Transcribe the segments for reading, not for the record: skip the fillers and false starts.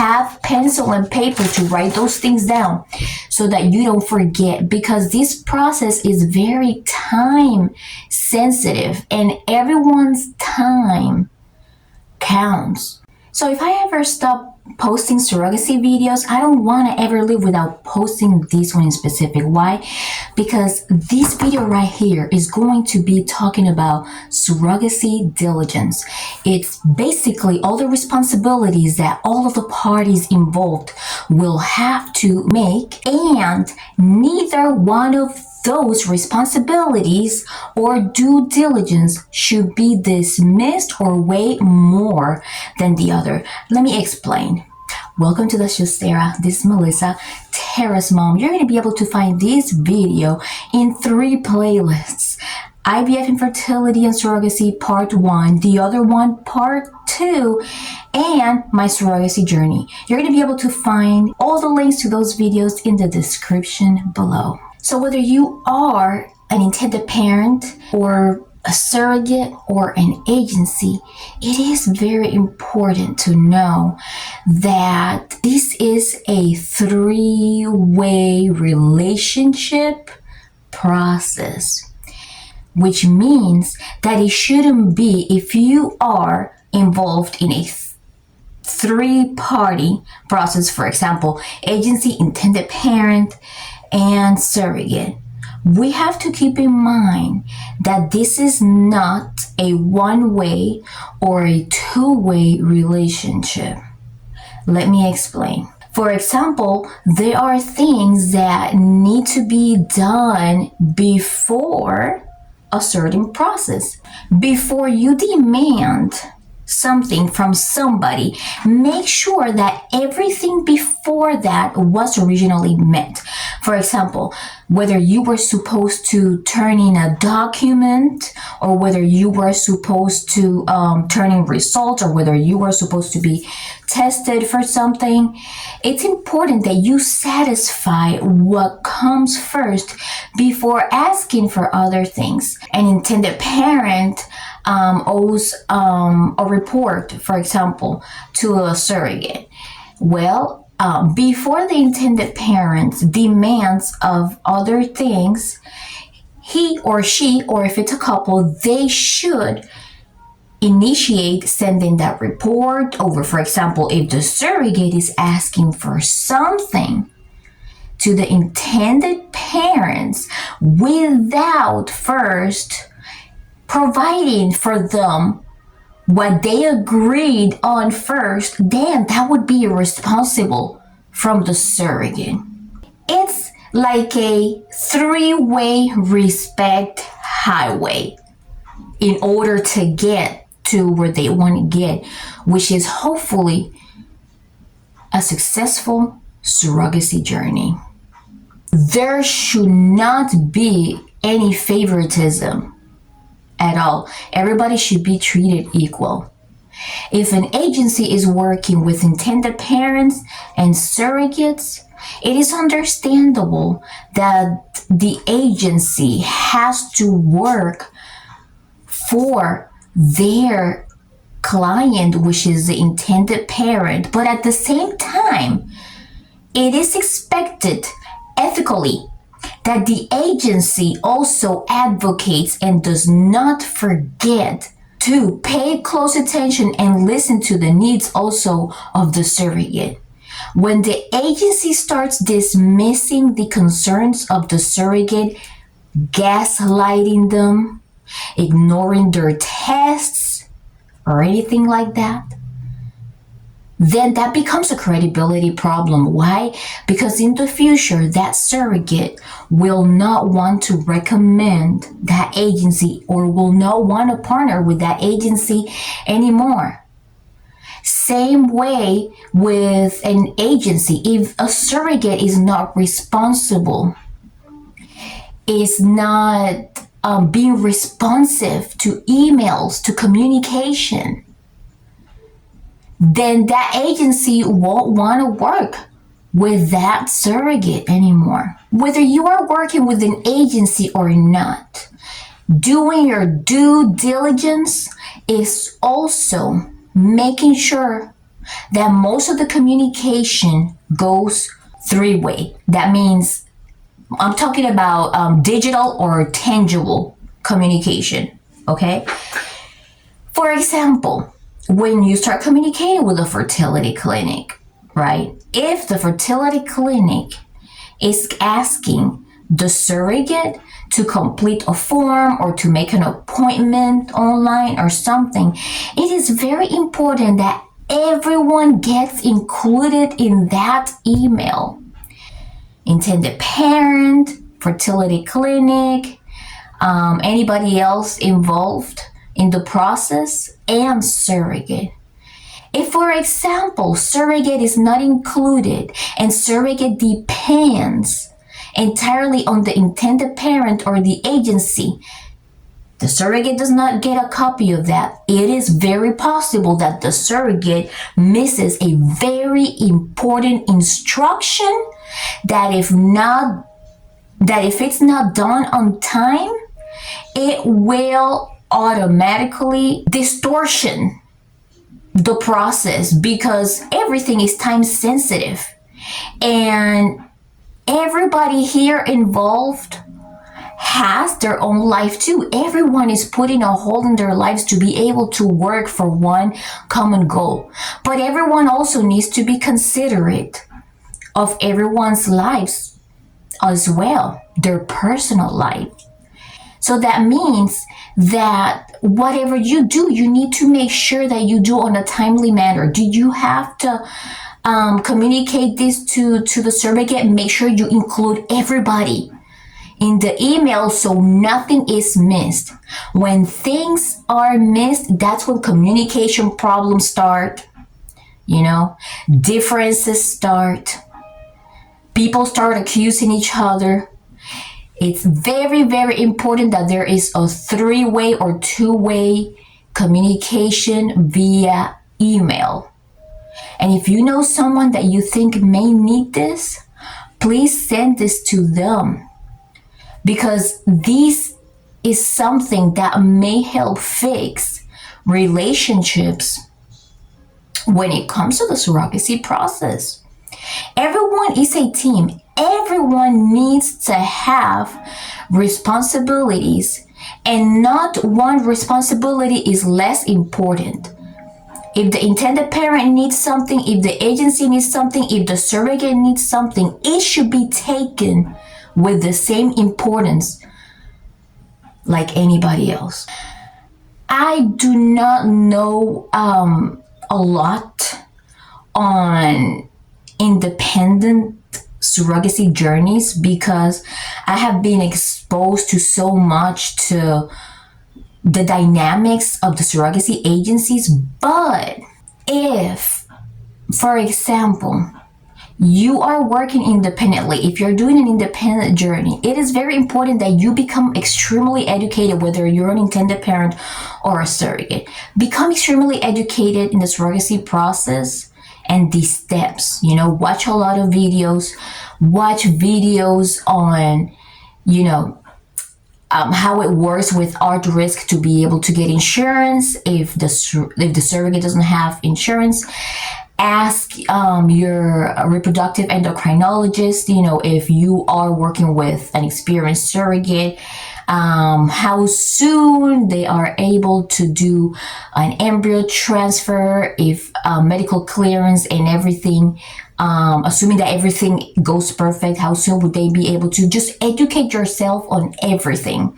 have pencil and paper to write those things down so that you don't forget, because this process is very time sensitive and everyone's time counts. So if I ever stop posting surrogacy videos, I don't want to ever live without posting this one in specific. Why? Because this video right here is going to be talking about surrogacy diligence. It's basically all the responsibilities that all of the parties involved will have to make, and neither one of those responsibilities or due diligence should be dismissed or weighed more than the other. Let me explain. Welcome to the show, Sarah. This is Melissa, Tara's mom. You're going to be able to find this video in 3 playlists: IVF Infertility and Surrogacy Part 1, the other one Part 2, and my surrogacy journey. You're going to be able to find all the links to those videos in the description below. So whether you are an intended parent or a surrogate or an agency, it is very important to know that this is a 3-way relationship process, which means that it shouldn't be, if you are involved in a 3-party process, for example, agency, intended parent, and surrogate, we have to keep in mind that this is not a 1-way or a 2-way relationship. Let me explain. For example, there are things that need to be done before a certain process. Before you demand something from somebody, make sure that everything before that was originally met. For example, whether you were supposed to turn in a document, or whether you were supposed to turn in results, or whether you were supposed to be tested for something, it's important that you satisfy what comes first before asking for other things. An intended parent owes a report, for example, to a surrogate. Well, before the intended parent demands of other things, he or she, or if it's a couple, they should initiate sending that report over. For example, if the surrogate is asking for something to the intended parents without first providing for them what they agreed on first, then that would be irresponsible from the surrogate. It's like a 3-way respect highway in order to get to where they want to get, which is hopefully a successful surrogacy journey. There should not be any favoritism at all. Everybody should be treated equal. If an agency is working with intended parents and surrogates, it is understandable that the agency has to work for their client, which is the intended parent. But at the same time, it is expected ethically that the agency also advocates and does not forget to pay close attention and listen to the needs also of the surrogate. When the agency starts dismissing the concerns of the surrogate, gaslighting them, ignoring their tests, or anything like that, then that becomes a credibility problem. Why? Because in the future, that surrogate will not want to recommend that agency or will not want to partner with that agency anymore. Same way with an agency. If a surrogate is not responsible, is not being responsive to emails, to communication, then that agency won't want to work with that surrogate anymore. Whether you are working with an agency or not, doing your due diligence is also making sure that most of the communication goes three-way. That means I'm talking about digital or tangible communication, okay? For example, when you start communicating with a fertility clinic, right? If the fertility clinic is asking the surrogate to complete a form or to make an appointment online or something, it is very important that everyone gets included in that email. Intended parent, fertility clinic, anybody else involved in the process, and surrogate. If, for example, surrogate is not included and surrogate depends entirely on the intended parent or the agency, the surrogate does not get a copy of that. It is very possible that the surrogate misses a very important instruction that if it's not done on time, it will automatically distortion the process, because everything is time sensitive and everybody here involved has their own life too. Everyone is putting a hold in their lives to be able to work for one common goal. But everyone also needs to be considerate of everyone's lives as well, their personal life. So that means that whatever you do, you need to make sure that you do on a timely manner. Do you have to communicate this to the surrogate? Make sure you include everybody in the email so nothing is missed. When things are missed, that's when communication problems start, differences start, people start accusing each other. It's very, very important that there is a three-way or two-way communication via email. And if you know someone that you think may need this, please send this to them, because this is something that may help fix relationships when it comes to the surrogacy process. Everyone is a team. Everyone needs to have responsibilities, and not one responsibility is less important. If the intended parent needs something, if the agency needs something, if the surrogate needs something, it should be taken with the same importance like anybody else. I do not know a lot on independent surrogacy journeys, because I have been exposed to so much to the dynamics of the surrogacy agencies. But if, for example, you are working independently, if you're doing an independent journey, it is very important that you become extremely educated, whether you're an intended parent or a surrogate. Become extremely educated in the surrogacy process and these steps. Watch a lot of videos, watch videos on, how it works with art risk to be able to get insurance if the surrogate doesn't have insurance. Ask your reproductive endocrinologist, if you are working with an experienced surrogate, how soon they are able to do an embryo transfer, if medical clearance and everything, assuming that everything goes perfect, how soon would they be able to? Just educate yourself on everything.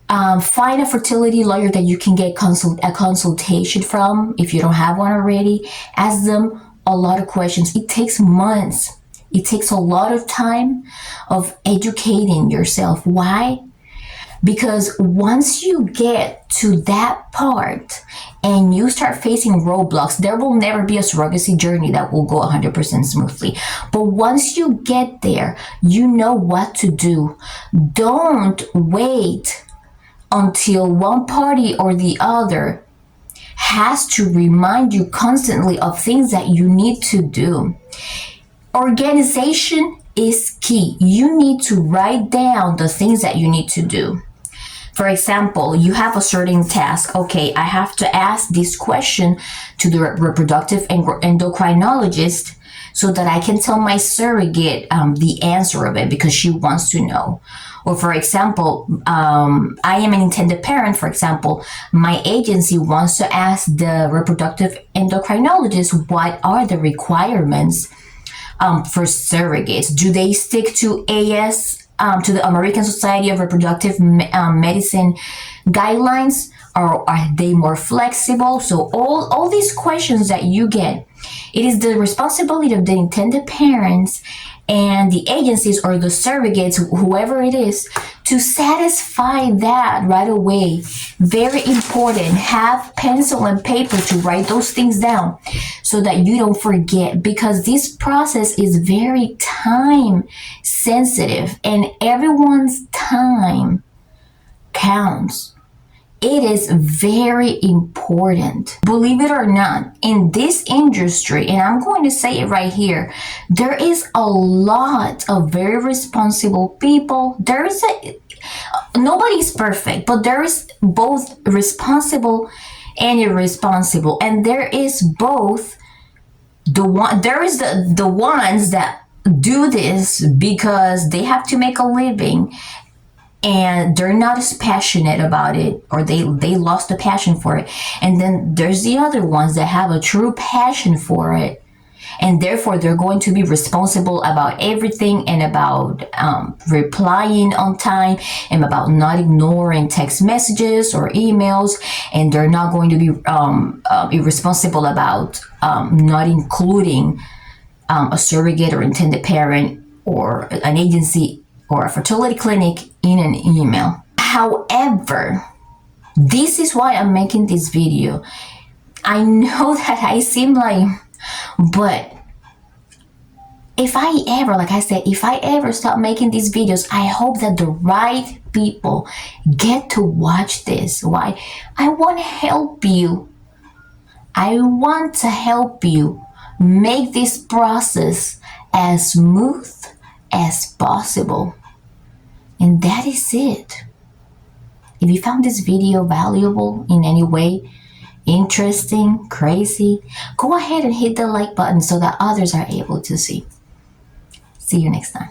Find a fertility lawyer that you can get a consultation from if you don't have one already. Ask them a lot of questions. It takes months. It takes a lot of time of educating yourself. Why? Because once you get to that part and you start facing roadblocks, there will never be a surrogacy journey that will go 100% smoothly. But once you get there, you know what to do. Don't wait until one party or the other has to remind you constantly of things that you need to do. Organization is key. You need to write down the things that you need to do. For example, you have a certain task. Okay, I have to ask this question to the reproductive endocrinologist so that I can tell my surrogate the answer of it because she wants to know. Or for example, I am an intended parent. For example, my agency wants to ask the reproductive endocrinologist what are the requirements for surrogates. Do they stick to to the American Society of Reproductive Medicine guidelines, or are they more flexible? So all these questions that you get, it is the responsibility of the intended parents and the agencies or the surrogates, whoever it is, to satisfy that right away. Very important. Have pencil and paper to write those things down so that you don't forget, because this process is very time sensitive and everyone's time counts. It is very important. Believe it or not, in this industry, and I'm going to say it right here, there is a lot of very responsible people. Nobody's perfect, but there is both responsible and irresponsible. And there is both the ones that do this because they have to make a living and they're not as passionate about it, or they lost the passion for it. And then there's the other ones that have a true passion for it, and therefore they're going to be responsible about everything, and about replying on time, and about not ignoring text messages or emails, and they're not going to be irresponsible about not including a surrogate or intended parent or an agency or a fertility clinic in an email. However, this is why I'm making this video. I know that I seem like, but if I ever, like I said, if I ever stop making these videos, I hope that the right people get to watch this. Why? I want to help you. I want to help you make this process as smooth as possible. And that is it. If you found this video valuable in any way, interesting, crazy, go ahead and hit the like button so that others are able to see. See you next time.